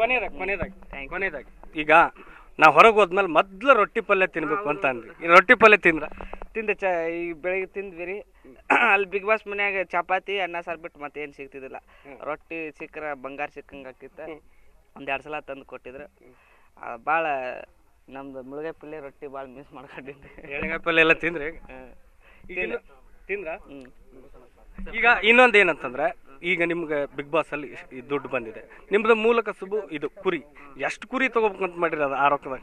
ಕೊನೆಯದಾಗಿ ಈಗ ನಾವು ಹೊರಗೆ ಹೋದ್ಮೇಲೆ ಮೊದ್ಲು ರೊಟ್ಟಿ ಪಲ್ಯ ತಿನ್ಬೇಕು ಅಂತ ಅಂದ್ವಿ. ಈ ರೊಟ್ಟಿ ಪಲ್ಯ ತಿಂದೆ ಈಗ ಬೆಳಿಗ್ಗೆ ತಿಂದ್ವಿ ರೀ. ಅಲ್ಲಿ ಬಿಗ್ ಬಾಸ್ ಮನ್ಯಾಗ ಚಪಾತಿ ಅನ್ನ ಸಾರು ಬಿಟ್ಟು ಮತ್ತೆ ಏನು ಸಿಗ್ತಿದ್ದಿಲ್ಲ. ರೊಟ್ಟಿ ಸಿಕ್ಕರೆ ಬಂಗಾರ ಸಿಕ್ಕಂಗೆ ಆಕಿತ್ತು. ಒಂದೆರಡು ಸಲ ತಂದು ಕೊಟ್ಟಿದ್ರು. ಭಾಳ ನಮ್ದು ಮುಳುಗಾಯಿ ಪಲ್ಯ ರೊಟ್ಟಿ ಭಾಳ ಮಿಸ್ ಮಾಡ್ಕೊಂಡಿದ್ದೆ. ಎಣ್ಣೆಗಾಯಿ ಪಲ್ಯ ಎಲ್ಲ ತಿಂದ್ರಿ? ತಿಂದ್ರ? ಈಗ ಇನ್ನೊಂದು ಏನಂತಂದ್ರೆ, ಈಗ ನಿಮ್ಗೆ ಬಿಗ್ ಬಾಸ್ ಅಲ್ಲಿ ಈ ದುಡ್ಡು ಬಂದಿದೆ, ನಿಮ್ದು ಮೂಲ ಕಸುಬು ಇದು ಕುರಿ. ಎಷ್ಟು ಕುರಿ ತಗೋಬೇಕಂತ ಮಾಡಿರಿ ಅದು ಆ ರೊಕ್ಕದಾಗ?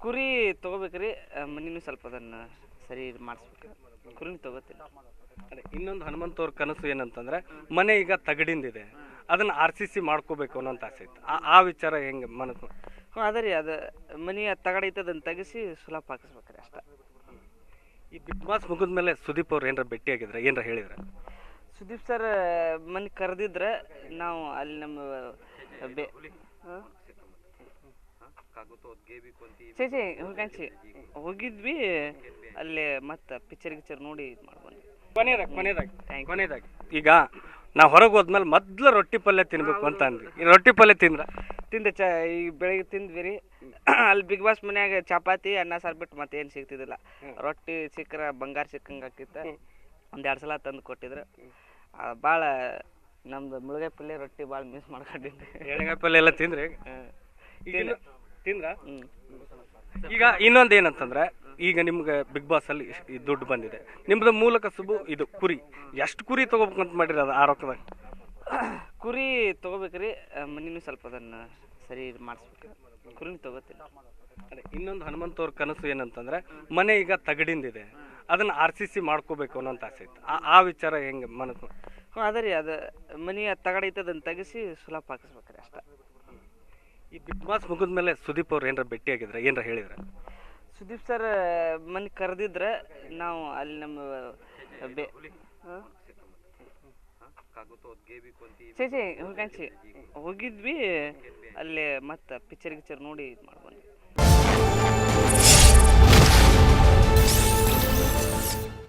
ಕುರಿ ತೊಗೋಬೇಕ್ರಿ, ಮನಿನೂ ಸ್ವಲ್ಪ ಅದನ್ನು ಸರಿ ಮಾಡಿಸ್ಬೇಕು. ಕುರಿನ ತೊಗೋತಿಲ್ಲ. ಅದೇ ಇನ್ನೊಂದು ಹನುಮಂತವ್ರ ಕನಸು ಏನಂತಂದ್ರೆ, ಮನೆ ಈಗ ತಗಡಿಂದಿದೆ, ಅದನ್ನ RCC ಮಾಡ್ಕೋಬೇಕು ಅನ್ನೋಂತ ಆಸೆ ಇತ್ತು. ಆ ವಿಚಾರ ಹೆಂಗೆ ಮನಸ್ಸು? ಅದ ರೀ, ಅದು ಮನೆ ತಗಡೈತೆ ಅದನ್ನು ತೆಗಿಸಿ ಸುಲಭ ಹಾಕಿಸ್ಬೇಕ್ರಿ ಅಷ್ಟ. ಈ ಬಿಗ್ ಬಾಸ್ ಮುಗಿದ್ಮೇಲೆ ಸುದೀಪ್ ಅವ್ರು ಏನಾರ ಭೇಟಿಯಾಗಿದ್ರೆ, ಏನಾರ ಹೇಳಿದ್ರೆ? ಸುದೀಪ್ ಸರ್ ಮನೆ ಕರೆದಿದ್ರೆ ನಾವು ಅಲ್ಲಿ ನಮ್ಮ ಹೋಗಿದ್ವಿ. ಅಲ್ಲಿ ಮತ್ತೆ ಪಿಕ್ಚರ್ ನೋಡಿ ಇದು ಮಾಡ್ಬಂದ್ವಿ. ಕೊನೆಯದಾಗಿ ಈಗ ನಾವು ಹೊರಗೆ ಹೋದ್ಮೇಲೆ ಮೊದ್ಲು ರೊಟ್ಟಿ ಪಲ್ಯ ತಿನ್ಬೇಕು ಅಂತ ಅಂದ್ವಿ. ಈ ರೊಟ್ಟಿ ಪಲ್ಯ ತಿಂದೆ ಈಗ ಬೆಳಿಗ್ಗೆ ತಿಂದ್ವಿ ರೀ. ಅಲ್ಲಿ ಬಿಗ್ ಬಾಸ್ ಮನ್ಯಾಗ ಚಪಾತಿ ಅನ್ನ ಸಾರು ಬಿಟ್ಟು ಮತ್ತೆ ಏನು ಸಿಗ್ತಿದ್ದಿಲ್ಲ. ರೊಟ್ಟಿ ಸಿಕ್ಕರೆ ಬಂಗಾರ ಸಿಕ್ಕಂಗೆ ಆಕಿತ್ತು. ಒಂದೆರಡು ಸಲ ತಂದು ಕೊಟ್ಟಿದ್ರು. ಭಾಳ ನಮ್ದು ಮುಳುಗಾಯಿ ಪಲ್ಯ ರೊಟ್ಟಿ ಭಾಳ ಮಿಸ್ ಮಾಡ್ಕೊಂಡಿದ್ದೆ. ಎಣ್ಣೆಗಾಯಿ ಪಲ್ಯ ಎಲ್ಲ ತಿಂದ್ರಿ? ತಿಂದ್ರ? ಈಗ ಇನ್ನೊಂದು ಏನಂತಂದ್ರೆ, ಈಗ ನಿಮ್ಗೆ ಬಿಗ್ ಬಾಸ್ ಅಲ್ಲಿ ಈ ದುಡ್ಡು ಬಂದಿದೆ, ನಿಮ್ದು ಮೂಲ ಕಸುಬು ಇದು ಕುರಿ. ಎಷ್ಟು ಕುರಿ ತಗೋಬೇಕಂತ ಮಾಡಿರಿ ಅದು ಆ ರೊಕ್ಕದಾಗ? ಕುರಿ ತೊಗೋಬೇಕ್ರಿ, ಮನಿನೂ ಸ್ವಲ್ಪ ಅದನ್ನು ಸರಿ ಮಾಡಿಸ್ಬೇಕು. ಕುರಿನ ತೊಗೋತಿಲ್ಲ. ಅದೇ ಇನ್ನೊಂದು ಹನುಮಂತವ್ರ ಕನಸು ಏನಂತಂದ್ರೆ, ಮನೆ ಈಗ ತಗಡಿಂದಿದೆ, ಅದನ್ನ RCC ಮಾಡ್ಕೋಬೇಕು ಅನ್ನೋಂತ ಆಸೆ ಇತ್ತು. ಆ ವಿಚಾರ ಹೆಂಗೆ ಮನಸ್ಸು? ಅದ ರೀ, ಅದು ಮನೆ ತಗಡೈತೆ ಅದನ್ನು ತೆಗಿಸಿ ಸುಲಭ ಹಾಕಿಸ್ಬೇಕ್ರಿ ಅಷ್ಟ. ಈ ಬಿಗ್ ಬಾಸ್ ಮುಗಿದ್ಮೇಲೆ ಸುದೀಪ್ ಅವ್ರು ಏನಾರ ಭೇಟಿಯಾಗಿದ್ರೆ, ಏನಾರ ಹೇಳಿದ್ರೆ? ಸುದೀಪ್ ಸರ್ ಮನೆ ಕರೆದಿದ್ರೆ ನಾವು ಅಲ್ಲಿ ನಮ್ಮ ಹೋಗಿದ್ವಿ. ಅಲ್ಲಿ ಮತ್ತೆ ಪಿಕ್ಚರ್ ನೋಡಿ ಇದು ಮಾಡ್ಬಂದ್ವಿ.